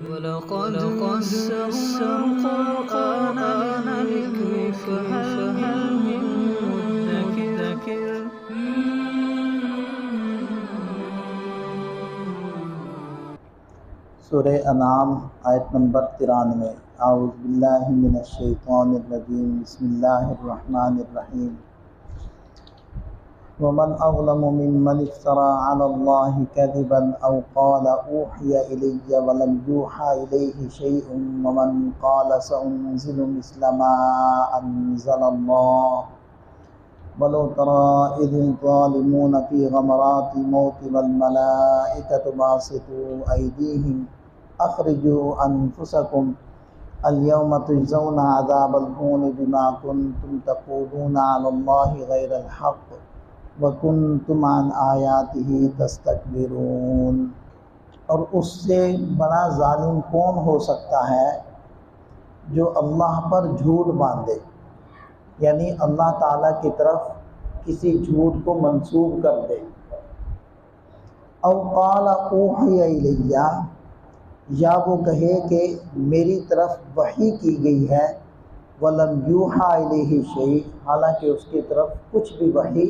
ولقد يسرنا القرآن للذكر فهل من مدكر. سورہ انعام آیت نمبر 93۔ اعوذ باللہ من الشیطان الرجیم، بسم اللہ الرحمن الرحیم۔ ومن اظلم ممن افترى على الله كذبا او قال اوحي الي ولم يوحى اليه شيء ومن قال سانزل مثل ما انزل الله ولو ترى اذ الظالمون في غمرات الموت والملائكة باسطوا ايديهم اخرجوا انفسكم اليوم تجزون عذاب الهون بما كنتم تقولون على الله غير الحق وَكُنْتُمْ عَنْ آيَاتِهِ تَسْتَكْبِرُونَ۔ اور اس سے بڑا ظالم کون ہو سکتا ہے جو اللہ پر جھوٹ باندھے، یعنی اللہ تعالیٰ کی طرف کسی جھوٹ کو منسوب کر دے۔ او قال اوحی الیہ، یا وہ کہے کہ میری طرف وحی کی گئی ہے، وَلَمْ يُوحَى إِلَيْهِ شَيْءٌ، حالانکہ اس کی طرف کچھ بھی وحی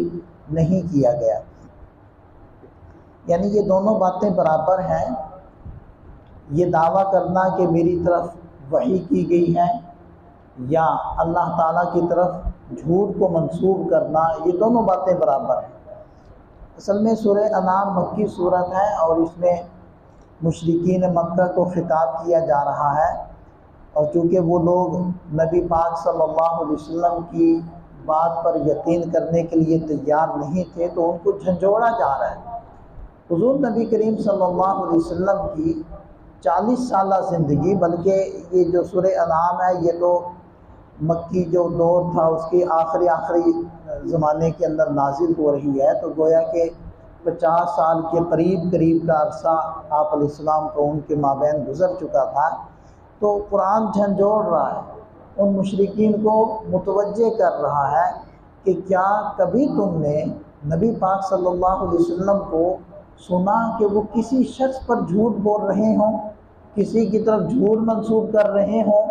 نہیں کیا گیا۔ یعنی یہ دونوں باتیں برابر ہیں، یہ دعویٰ کرنا کہ میری طرف وحی کی گئی ہے یا اللہ تعالیٰ کی طرف جھوٹ کو منسوب کرنا، یہ دونوں باتیں برابر ہیں۔ اصل میں سورہ انعام مکی صورت ہے اور اس میں مشرکین مکہ کو خطاب کیا جا رہا ہے، اور چونکہ وہ لوگ نبی پاک صلی اللہ علیہ وسلم کی بات پر یقین کرنے کے لیے تیار نہیں تھے تو ان کو جھنجھوڑا جا رہا ہے۔ حضور نبی کریم صلی اللہ علیہ وسلم کی 40 سالہ زندگی، بلکہ یہ جو سورہ انعام ہے یہ تو مکی جو دور تھا اس کی آخری زمانے کے اندر نازل ہو رہی ہے، تو گویا کہ 50 سال کے قریب کا عرصہ آپ علیہ السلام کو ان کے مابین گزر چکا تھا۔ تو قرآن جھنجھوڑ رہا ہے، ان مشرکین کو متوجہ کر رہا ہے کہ کیا کبھی تم نے نبی پاک صلی اللہ علیہ وسلم کو سنا کہ وہ کسی شخص پر جھوٹ بول رہے ہوں، کسی کی طرف جھوٹ منسوب کر رہے ہوں؟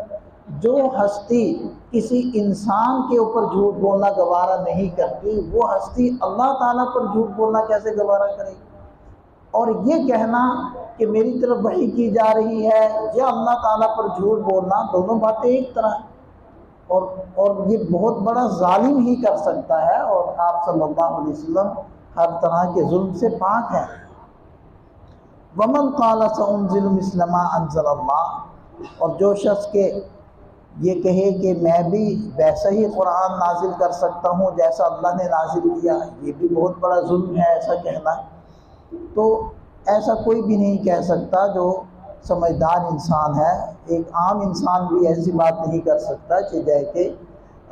جو ہستی کسی انسان کے اوپر جھوٹ بولنا گوارا نہیں کرتی، وہ ہستی اللہ تعالیٰ پر جھوٹ بولنا کیسے گوارا کرے گی؟ اور یہ کہنا کہ میری طرف وحی کی جا رہی ہے یا اللہ تعالیٰ پر جھوٹ بولنا، دونوں باتیں ایک طرح ہیں، اور یہ بہت بڑا ظالم ہی کر سکتا ہے، اور آپ صلی اللہ علیہ وسلم ہر طرح کے ظلم سے پاک ہیں۔ وَمَنْ قَالَ سَأُنزِلُ مِثْلَ مَا أَنزَلَ اللَّهُ، اور جو شخص کے یہ کہے کہ میں بھی ویسا ہی قرآن نازل کر سکتا ہوں جیسا اللہ نے نازل کیا، یہ بھی بہت بڑا ظلم ہے ایسا کہنا۔ تو ایسا کوئی بھی نہیں کہہ سکتا جو سمجھدار انسان ہے، ایک عام انسان بھی ایسی بات نہیں کر سکتا کہ جائے کہ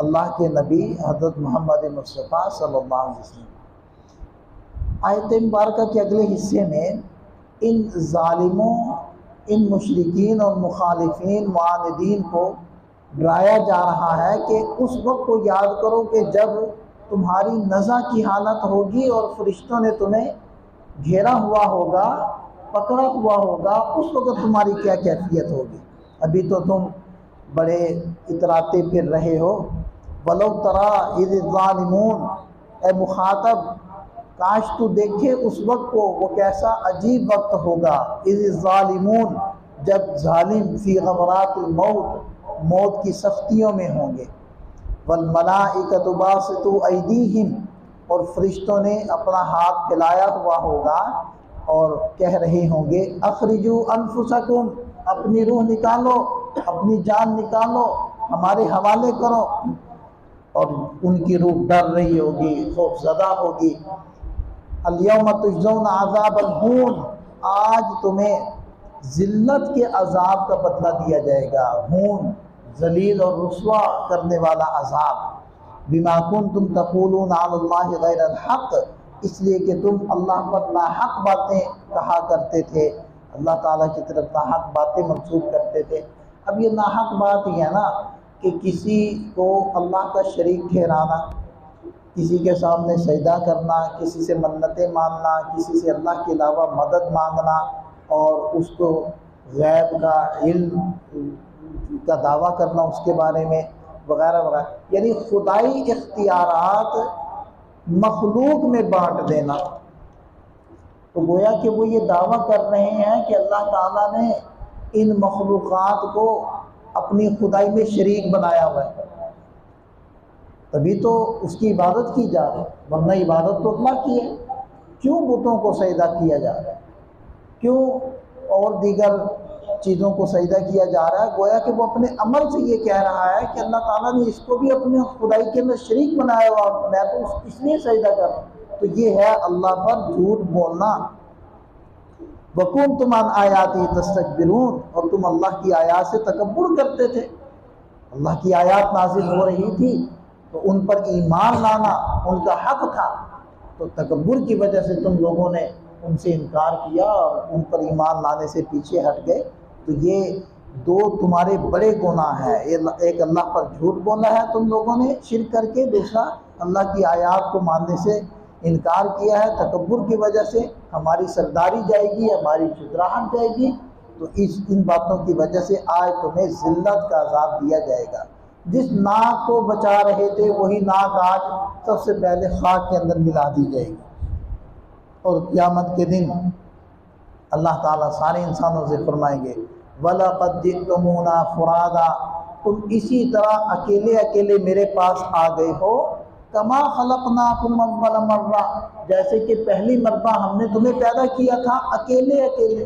اللہ کے نبی حضرت محمد مصطفیٰ صلی اللہ علیہ وسلم۔ آیت مبارکہ کے اگلے حصے میں ان ظالموں، ان مشرکین اور مخالفین معاندین کو ڈرایا جا رہا ہے کہ اس وقت کو یاد کرو کہ جب تمہاری نزع کی حالت ہوگی اور فرشتوں نے تمہیں گھیرا ہوا ہوگا، پکڑا ہوا ہوگا، اس وقت تمہاری کیا کیفیت ہوگی۔ ابھی تو تم بڑے اتراتے پھر رہے ہو۔ وَلَوْ تَرَىٰ إِذِ الظَّالِمُونَ، اے مخاطب کاش تو دیکھے اس وقت کو، وہ کیسا عجیب وقت ہوگا۔ إِذِ الظَّالِمُونَ، جب ظالم فی غمرات الموت، موت کی سختیوں میں ہوں گے۔ وَالْمَلَائِكَةُ بَاسِطُو أَيْدِيهِمْ، اور فرشتوں نے اپنا ہاتھ پھیلایا ہوا ہوگا اور کہہ رہے ہوں گے اخرجوا انفسکم، اپنی روح نکالو، اپنی جان نکالو، ہمارے حوالے کرو، اور ان کی روح ڈر رہی ہوگی، خوف زدہ ہوگی۔ الیوم تجزون عذاب الہون، آج تمہیں ذلت کے عذاب کا بدلہ دیا جائے گا۔ ہون، ذلیل اور رسوا کرنے والا عذاب۔ بما کنتم تقولون علی اللہ غیر الحق، اس لیے کہ تم اللہ پر ناحق باتیں کہا کرتے تھے، اللہ تعالیٰ کی طرف ناحق باتیں منسوب کرتے تھے۔ اب یہ ناحق بات ہی ہے نا کہ کسی کو اللہ کا شریک ٹھہرانا، کسی کے سامنے سجدہ کرنا، کسی سے منتیں ماننا، کسی سے اللہ کے علاوہ مدد مانگنا اور اس کو غیب کا علم کا دعویٰ کرنا اس کے بارے میں وغیرہ وغیرہ، یعنی خدائی اختیارات مخلوق میں بانٹ دینا۔ تو گویا کہ وہ یہ دعویٰ کر رہے ہیں کہ اللہ تعالیٰ نے ان مخلوقات کو اپنی خدائی میں شریک بنایا ہوا ہے، تبھی تو اس کی عبادت کی جا رہی ہے، ورنہ عبادت تو اللہ کی ہے۔ کیوں بتوں کو سجدہ کیا جا رہا ہے، کیوں اور دیگر چیزوں کو سجدہ کیا جا رہا ہے؟ گویا کہ وہ اپنے عمل سے یہ کہہ رہا ہے کہ اللہ تعالیٰ نے اس کو بھی اپنے خدائی کے اندر شریک بنایا ہوا، میں تو اس لیے سجدہ کر رہا ہوں۔ تو یہ ہے اللہ پر جھوٹ بولنا۔ وَكُنْتُمْ عَنْ آیَاتِهِ تَسْتَكْبِرُونَ، اور تم اللہ کی آیات سے تکبر کرتے تھے۔ اللہ کی آیات نازل ہو رہی تھی تو ان پر ایمان لانا ان کا حق تھا، تو تکبر کی وجہ سے تم لوگوں نے ان سے انکار کیا اور ان پر ایمان لانے سے پیچھے ہٹ گئے۔ تو یہ دو تمہارے بڑے گناہ ہیں، ایک اللہ پر جھوٹ بولا ہے تم لوگوں نے شرک کر کے، دوسرا اللہ کی آیات کو ماننے سے انکار کیا ہے۔ تکبر کی وجہ سے ہماری سرداری جائے گی، ہماری چتراہٹ جائے گی، تو ان باتوں کی وجہ سے آج تمہیں ذلت کا عذاب دیا جائے گا۔ جس ناک کو بچا رہے تھے وہی ناک آج سب سے پہلے خاک کے اندر ملا دی جائے گی، اور قیامت کے دن اللہ تعالیٰ سارے انسانوں سے فرمائیں گے وَلَقَدْ جِئْتُمُونَا فُرَادًا، تم اسی طرح اکیلے اکیلے میرے پاس آ گئے ہو، كَمَا خَلَقْنَاكُمْ أَوَّلَ مَرَّةٍ، جیسے کہ پہلی مرتبہ ہم نے تمہیں پیدا کیا تھا اکیلے اکیلے۔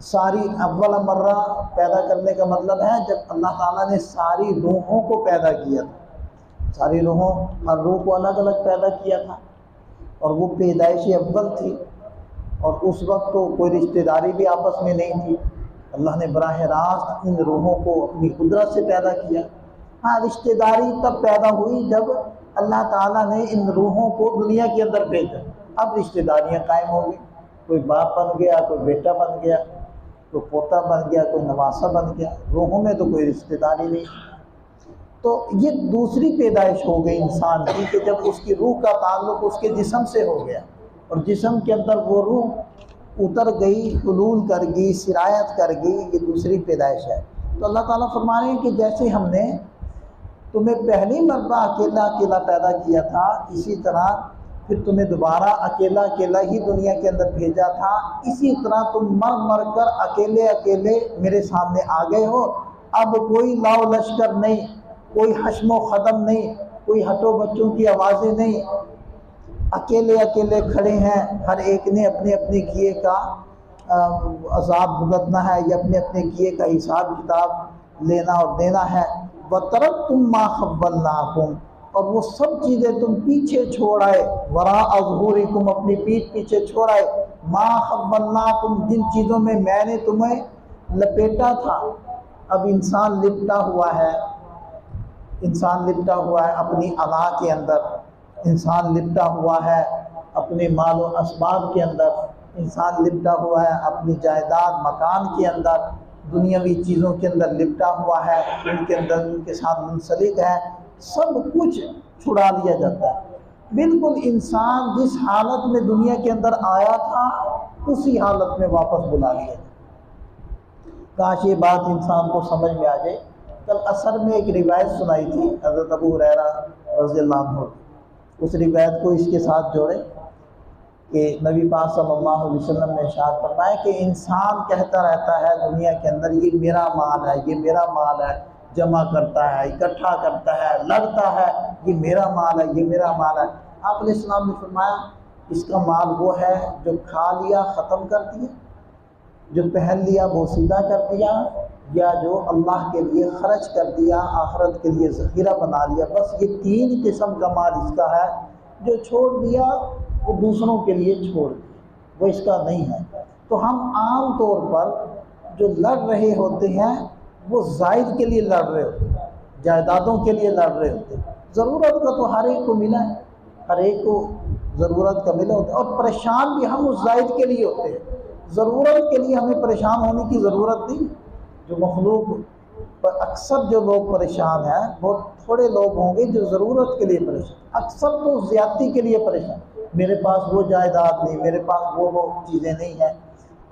ساری اول مرہ پیدا کرنے کا مطلب ہے جب اللہ تعالیٰ نے ساری روحوں کو پیدا کیا تھا، ساری روحوں، ہر روح کو الگ الگ پیدا کیا تھا، اور وہ پیدائش اول تھی، اور اس وقت تو کوئی رشتہ داری بھی آپس میں نہیں تھی۔ اللہ نے براہ راست ان روحوں کو اپنی قدرت سے پیدا کیا۔ ہاں، رشتہ داری تب پیدا ہوئی جب اللہ تعالیٰ نے ان روحوں کو دنیا کے اندر بھیجا، اب رشتہ داریاں قائم ہو گئی، کوئی باپ بن گیا، کوئی بیٹا بن گیا، کوئی پوتا بن گیا، کوئی نواسہ بن گیا، روحوں میں تو کوئی رشتہ داری نہیں۔ تو یہ دوسری پیدائش ہو گئی انسان کی کہ جب اس کی روح کا تعلق اس کے جسم سے ہو گیا، اور جسم کے اندر وہ روح اتر گئی، حلول کر گئی، سرایت کر گئی، یہ دوسری پیدائش ہے۔ تو اللہ تعالیٰ فرما رہے ہیں کہ جیسے ہم نے تمہیں پہلی مرتبہ اکیلا اکیلا پیدا کیا تھا، اسی طرح پھر تمہیں دوبارہ اکیلا اکیلا ہی دنیا کے اندر بھیجا تھا، اسی طرح تم مر مر کر اکیلے اکیلے میرے سامنے آ گئے ہو۔ اب کوئی لاؤ لشکر نہیں، کوئی حشم و ختم نہیں، کوئی ہٹو بچوں کی آوازیں نہیں، اکیلے اکیلے کھڑے ہیں، ہر ایک نے اپنے اپنے کیے کا عذاب بھگتنا ہے، یا اپنے اپنے کیے کا حساب کتاب لینا اور دینا ہے۔ وَتَرَكْتُم مَّا خَوَّلْنَاكُمْ، اور وہ سب چیزیں تم پیچھے چھوڑ آئے، وَرَاءَ ظُهُورِكُمْ، اپنی پیٹھ پیچھے چھوڑ آئے، مَّا خَوَّلْنَاكُمْ، جن چیزوں میں میں نے تمہیں لپیٹا تھا۔ اب انسان لپٹا ہوا ہے، انسان لپٹا ہوا ہے اپنی انا کے اندر، انسان لپٹا ہوا ہے اپنے مال و اسباب کے اندر، انسان لپٹا ہوا ہے اپنی جائیداد مکان کے اندر، دنیاوی چیزوں کے اندر لپٹا ہوا ہے، ان کے اندر ان کے ساتھ منسلک ہے، سب کچھ چھڑا لیا جاتا ہے۔ بالکل انسان جس حالت میں دنیا کے اندر آیا تھا اسی حالت میں واپس بلا لیا جائے۔ کاش یہ بات انسان کو سمجھ میں آ جائے۔ کل عصر میں ایک روایت سنائی تھی حضرت ابو ہریرہ رضی اللہ عنہ، اس روایت کو اس کے ساتھ جوڑے کہ نبی پاک صلی اللہ علیہ وسلم نے ارشاد فرمایا کہ انسان کہتا رہتا ہے دنیا کے اندر یہ میرا مال ہے، یہ میرا مال ہے، جمع کرتا ہے، اکٹھا کرتا ہے، لڑتا ہے، یہ میرا مال ہے، یہ میرا مال ہے۔ آپ علیہ السلام نے فرمایا اس کا مال وہ ہے جو کھا لیا ختم کر دیا، جو پہن لیا بوسیدہ کر دیا، یا جو اللہ کے لیے خرچ کر دیا، آخرت کے لیے ذخیرہ بنا لیا۔ بس یہ تین قسم کا مال اس کا ہے، جو چھوڑ دیا وہ دوسروں کے لیے چھوڑ دیا، وہ اس کا نہیں ہے۔ تو ہم عام طور پر جو لڑ رہے ہوتے ہیں وہ زائد کے لیے لڑ رہے ہوتے ہیں، جائیدادوں کے لیے لڑ رہے ہوتے ہیں۔ ضرورت کا تو ہر ایک کو ملا ہے، ہر ایک کو ضرورت کا ملا ہوتا ہے، اور پریشان بھی ہم اس زائد کے لیے ہوتے ہیں۔ ضرورت کے لیے ہمیں پریشان ہونے کی ضرورت نہیں۔ جو مخلوق پر اکثر جو لوگ پریشان ہیں، بہت تھوڑے لوگ ہوں گے جو ضرورت کے لیے پریشان، اکثر تو زیادتی کے لیے پریشان، میرے پاس وہ جائیداد نہیں، میرے پاس وہ چیزیں نہیں ہیں،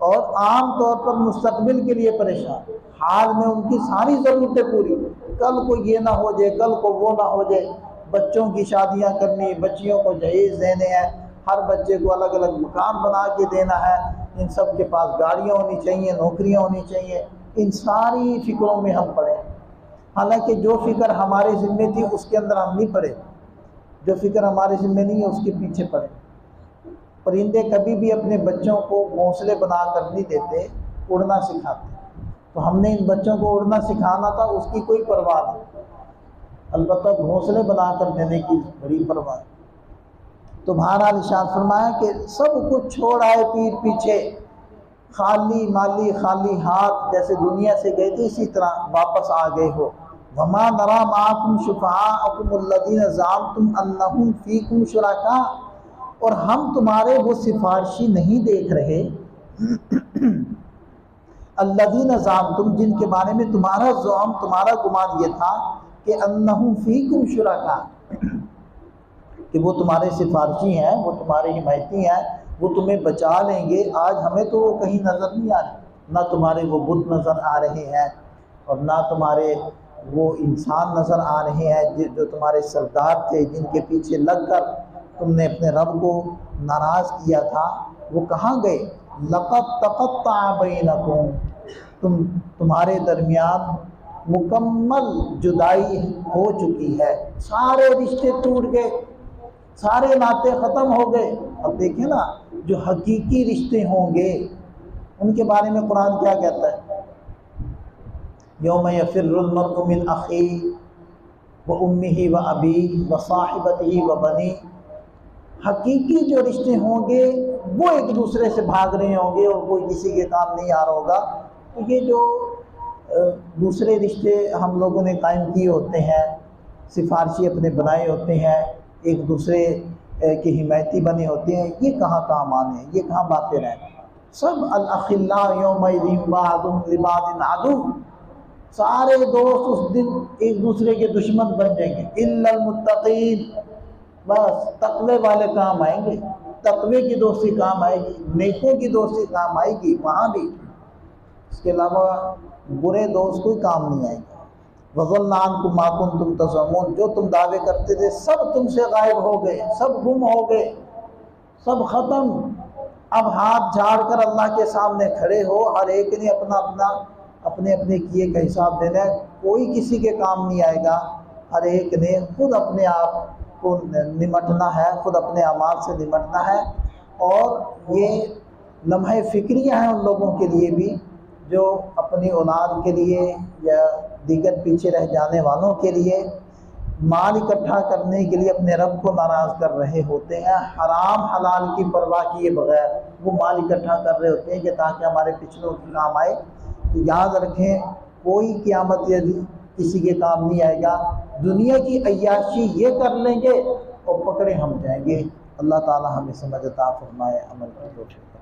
اور عام طور پر مستقبل کے لیے پریشان، حال میں ان کی ساری ضرورتیں پوری، کل کو یہ نہ ہو جائے، کل کو وہ نہ ہو جائے، بچوں کی شادیاں کرنی، بچیوں کو جہیز دینے ہیں، ہر بچے کو الگ الگ مکان بنا کے دینا ہے، ان سب کے پاس گاڑیاں ہونی چاہیے، نوکریاں ہونی چاہیے، ان ساری فکروں میں ہم پڑے۔ حالانکہ جو فکر ہمارے ذمے تھی اس کے اندر ہم نہیں پڑے، جو فکر ہمارے ذمے نہیں ہے اس کے پیچھے پڑے۔ پرندے کبھی بھی اپنے بچوں کو گھونسلے بنا کر نہیں دیتے، اڑنا سکھاتے، تو ہم نے ان بچوں کو اڑنا سکھانا تھا، اس کی کوئی پرواہ نہیں، البتہ گھونسلے بنا کر دینے کی بڑی پرواہ۔ تو بہرحال ارشاد فرمایا کہ سب کچھ چھوڑ آئے پیر پیچھے، خالی مالی خالی ہاتھ، جیسے دنیا سے گئے تھے اسی طرح واپس آ گئے ہو۔ وَمَا نَرَىٰ مَعَكُمْ شُفَعَاءَكُمُ الَّذِينَ زَعَمْتُمْ أَنَّهُمْ فِيكُمْ شُرَكَاءُ، اور ہم تمہارے وہ سفارشی نہیں دیکھ رہے الذین زعمتم، جن کے بارے میں تمہارا زعم، تمہارا گمان یہ تھا کہ انہم فیکم شرکاء، کہ وہ تمہارے سفارشی ہیں، وہ تمہارے حمایتی ہیں، وہ تمہیں بچا لیں گے۔ آج ہمیں تو وہ کہیں نظر نہیں آ رہے، نہ تمہارے وہ بت نظر آ رہے ہیں اور نہ تمہارے وہ انسان نظر آ رہے ہیں جو تمہارے سردار تھے، جن کے پیچھے لگ کر تم نے اپنے رب کو ناراض کیا تھا، وہ کہاں گئے؟ لَقَدْ تَقَطَّعَ بَيْنَكُمْ، تمہارے درمیان مکمل جدائی ہو چکی ہے، سارے رشتے ٹوٹ گئے، سارے ناطے ختم ہو گئے۔ اب دیکھیں نا، جو حقیقی رشتے ہوں گے ان کے بارے میں قرآن کیا کہتا ہے؟ یوم یفر المرء من اخیہ وامہ وابیہ وصاحبتہ وبنیہ، حقیقی جو رشتے ہوں گے وہ ایک دوسرے سے بھاگ رہے ہوں گے اور کوئی کسی کے کام نہیں آ رہا ہوگا۔ تو یہ جو دوسرے رشتے ہم لوگوں نے قائم کیے ہوتے ہیں، سفارشی اپنے بنائے ہوتے ہیں، ایک دوسرے کے حمایتی بنے ہوتے ہیں، یہ کہاں کام آنے ہیں، یہ کہاں باتیں رہیں؟ سب الاخلاء یومئذ بعضهم لبعض عدو، سارے دوست اس دن ایک دوسرے کے دشمن بن جائیں گے، الا المتقین، بس تقوی والے کام آئیں گے، تقوی کی دوستی کام آئے گی، نیکوں کی دوستی کام آئے گی وہاں بھی، اس کے علاوہ برے دوست کوئی کام نہیں آئے گا۔ وَضَلَّ عَنْكُمْ مَا كُنْتُمْ تَزْعُمُونَ، جو تم دعوے کرتے تھے سب تم سے غائب ہو گئے، سب گم ہو گئے، سب ختم۔ اب ہاتھ جھاڑ کر اللہ کے سامنے کھڑے ہو، ہر ایک نے اپنے اپنے کیے کا حساب دینا ہے، کوئی کسی کے کام نہیں آئے گا، ہر ایک نے خود اپنے آپ کو نمٹنا ہے، خود اپنے اعمال سے نمٹنا ہے۔ اور یہ لمحہ فکریہ ہیں ان لوگوں کے لیے بھی جو اپنی اولاد کے لیے یا دیگر پیچھے رہ جانے والوں کے لیے مال اکٹھا کرنے کے لیے اپنے رب کو ناراض کر رہے ہوتے ہیں، حرام حلال کی پرواہ کیے بغیر وہ مال اکٹھا کر رہے ہوتے ہیں کہ تاکہ ہمارے پچھلوں کے کام آئے۔ تو یاد رکھیں، کوئی قیامت یا کسی کے کام نہیں آئے گا، دنیا کی عیاشی یہ کر لیں گے اور پکڑے ہم جائیں گے۔ اللہ تعالی ہمیں سمجھ عطا فرمائے، عمل کی توفیق۔